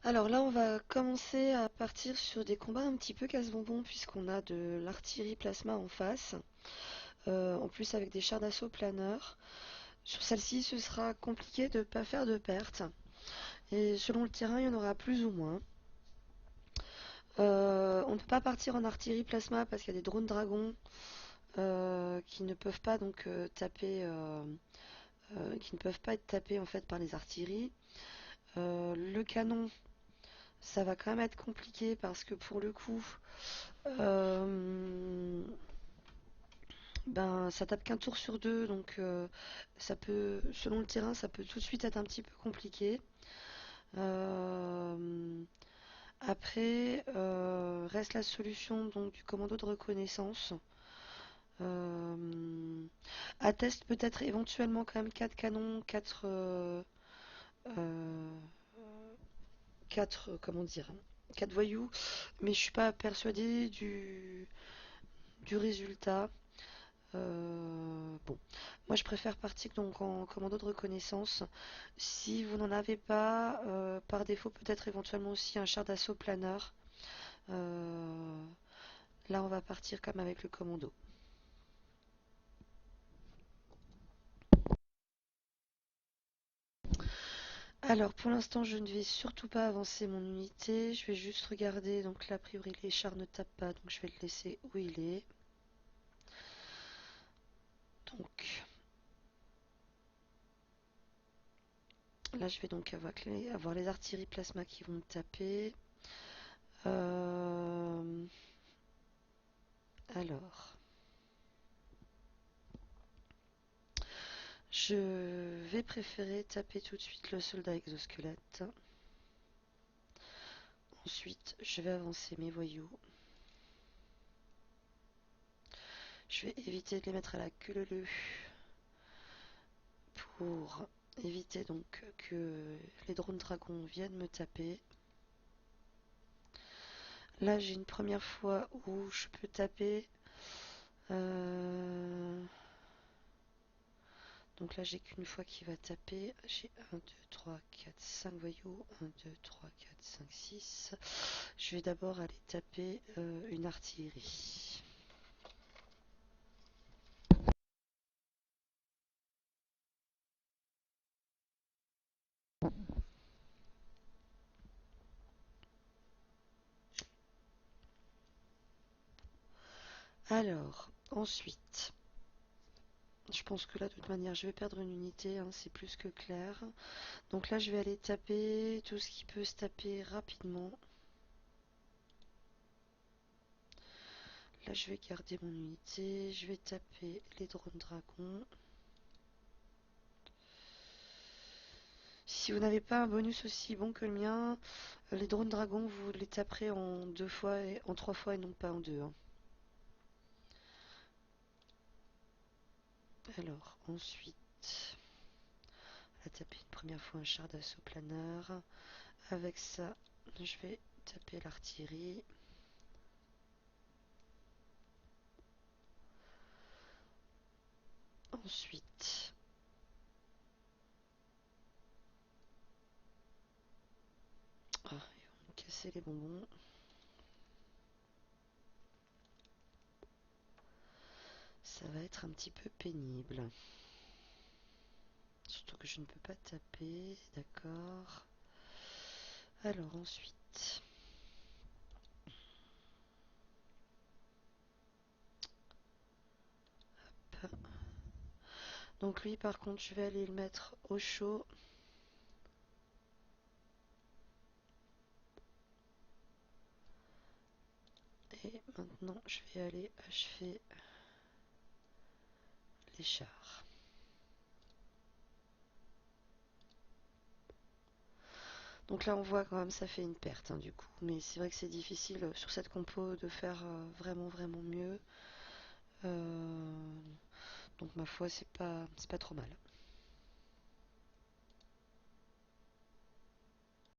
Alors là, on va commencer à partir sur des combats un petit peu casse-bonbons puisqu'on a de l'artillerie plasma en face, en plus avec des chars d'assaut planeurs. Sur celle-ci, ce sera compliqué de ne pas faire de pertes. Et selon le terrain, il y en aura plus ou moins. On ne peut pas partir en artillerie plasma parce qu'il y a des drones dragons qui ne peuvent pas donc qui ne peuvent pas être tapés en fait par les artilleries. Le canon, ça va quand même être compliqué parce que pour le coup, euh, ben ça tape qu'un tour sur deux, donc ça peut, selon le terrain, ça peut tout de suite être un petit peu compliqué. Euh, Reste la solution donc du commando de reconnaissance. Euh, Atteste peut-être éventuellement quand même 4 canons, 4 comment dire, 4 voyous, mais je suis pas persuadée du résultat. Bon, moi je préfère partir donc en commando de reconnaissance. Si vous n'en avez pas, par défaut peut-être éventuellement aussi un char d'assaut planeur. Euh, Là on va partir comme avec le commando. Alors pour l'instant je ne vais surtout pas avancer mon unité, je vais juste regarder, donc là a priori les chars ne tapent pas, donc je vais le laisser où il est. Donc là je vais donc avoir les artilleries plasma qui vont me taper. Euh, alors, je vais préférer taper tout de suite le soldat exosquelette. Ensuite, je vais avancer mes voyous. Je vais éviter de les mettre à la queue leu pour éviter donc que les drones dragons viennent me taper. Là, j'ai une première fois où je peux taper. Euh, Donc là, j'ai qu'une fois qui va taper. J'ai 1, 2, 3, 4, 5 voyous. 1, 2, 3, 4, 5, 6. Je vais d'abord aller taper une artillerie. Alors, ensuite, je pense que là, de toute manière, je vais perdre une unité, hein, c'est plus que clair. Donc là, je vais aller taper tout ce qui peut se taper rapidement. Là, je vais garder mon unité. Je vais taper les drones dragons. Si vous n'avez pas un bonus aussi bon que le mien, les drones dragons, vous les taperez en 2 fois et en 3 fois et non pas en deux, hein. Alors, ensuite, on va taper une première fois un char d'assaut planeur. Avec ça, je vais taper l'artillerie. Ensuite, ils vont me casser les bonbons. Ça va être un petit peu pénible. Surtout que je ne peux pas taper, d'accord. Alors ensuite, hop. Donc lui par contre je vais aller le mettre au chaud. Et maintenant je vais aller achever les chars. Donc là on voit quand même ça fait une perte, hein, du coup. Mais c'est vrai que c'est difficile sur cette compo de faire vraiment mieux. Donc ma foi c'est pas trop mal.